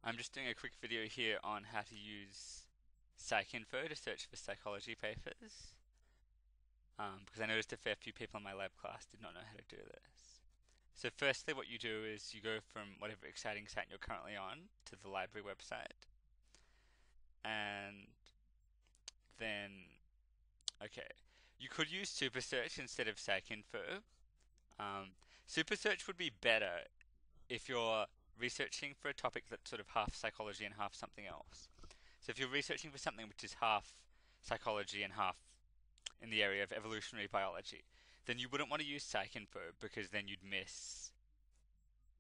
I'm just doing a quick video here on how to use PsycINFO to search for psychology papers, because I noticed a fair few people in my lab class did not know how to do this. So firstly, what you do is you go from whatever exciting site you're currently on to the library website, and then, okay, you could use SuperSearch instead of PsycINFO. SuperSearch would be better if you're researching for a topic that's sort of half psychology and half something else. So if you're researching for something which is half psychology and half in the area of evolutionary biology, then you wouldn't want to use PsycINFO because then you'd miss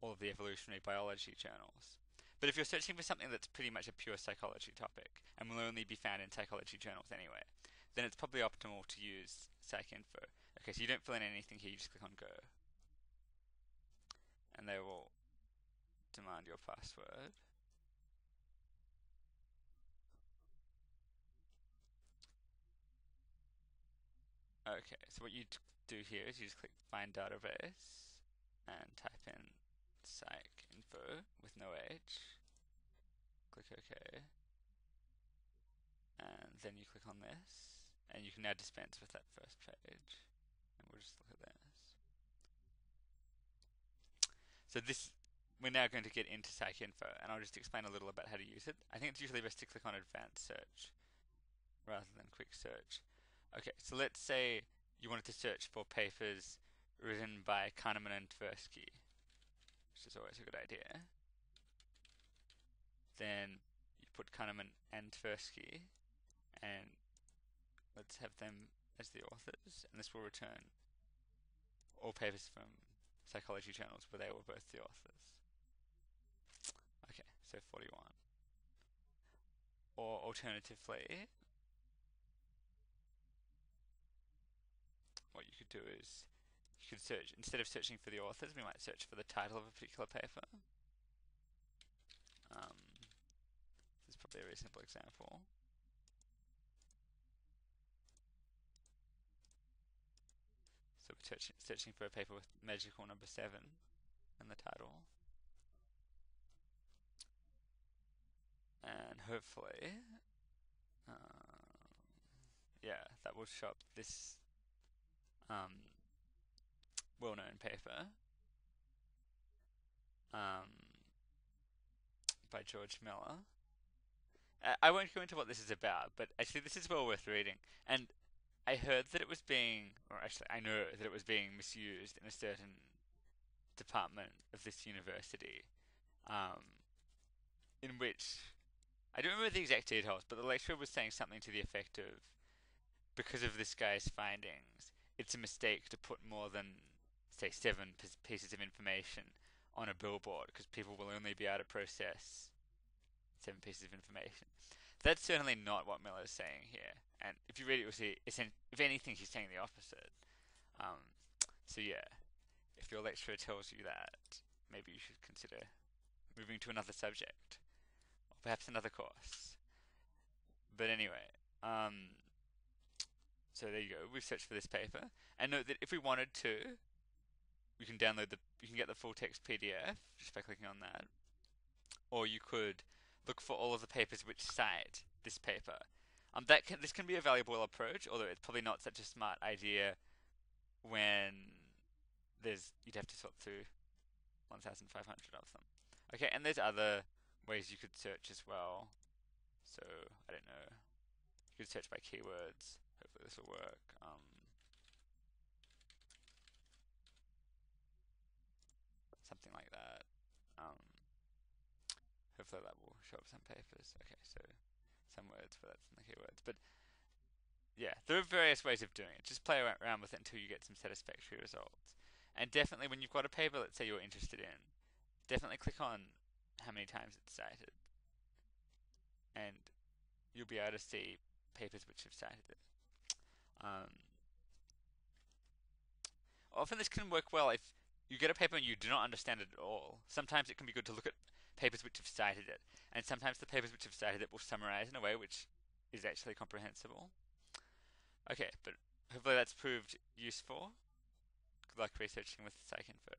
all of the evolutionary biology journals. But if you're searching for something that's pretty much a pure psychology topic and will only be found in psychology journals anyway, then it's probably optimal to use PsycINFO. Okay, so you don't fill in anything here, you just click on go. And they will demand your password. Okay, so what you do here is you just click find database and type in PsycINFO with no H. Click OK. And then you click on this, and you can now dispense with that first page. And we'll just look at this. So we're now going to get into PsycINFO, and I'll just explain a little about how to use it. I think it's usually best to click on advanced search rather than quick search. Okay, so let's say you wanted to search for papers written by Kahneman and Tversky, which is always a good idea. Then you put Kahneman and Tversky, and let's have them as the authors, and this will return all papers from psychology journals where they were both the authors. Okay, so 41. Or alternatively, what you could do is you could search, instead of searching for the authors, we might search for the title of a particular paper. This is probably a reasonable example. So we're searching for a paper with magical number 7 in the title. And hopefully, yeah, that will show up this well-known paper by George Miller. I won't go into what this is about, but actually this is well worth reading. And I heard that it was being, or actually I know that it was being misused in a certain department of this university, in which, I don't remember the exact details, but the lecturer was saying something to the effect of, because of this guy's findings, it's a mistake to put more than, say, 7 pieces of information on a billboard, because people will only be able to process 7 pieces of information. That's certainly not what Miller's saying here. And if you read it, you'll see, if anything, he's saying the opposite. So yeah, if your lecturer tells you that, maybe you should consider moving to another subject, or perhaps another course. But anyway, so there you go. We've searched for this paper, and note that if we wanted to, we can you can get the full text PDF just by clicking on that, or you could look for all of the papers which cite this paper. This can be a valuable approach, although it's probably not such a smart idea when you'd have to sort through 1,500 of them. Okay, and there's other ways you could search as well. So I don't know. You could search by keywords. Hopefully this will work. Something like that. Hopefully that will show up some papers. Okay, so some words, but that's in the keywords. But yeah, there are various ways of doing it. Just play around with it until you get some satisfactory results. And definitely when you've got a paper, let's say you're interested in, definitely click on how many times it's cited. And you'll be able to see papers which have cited it. Often this can work well if you get a paper and you do not understand it at all. Sometimes it can be good to look at papers which have cited it, and sometimes the papers which have cited it will summarize in a way which is actually comprehensible. Okay, but hopefully that's proved useful. Good luck researching with PsycINFO.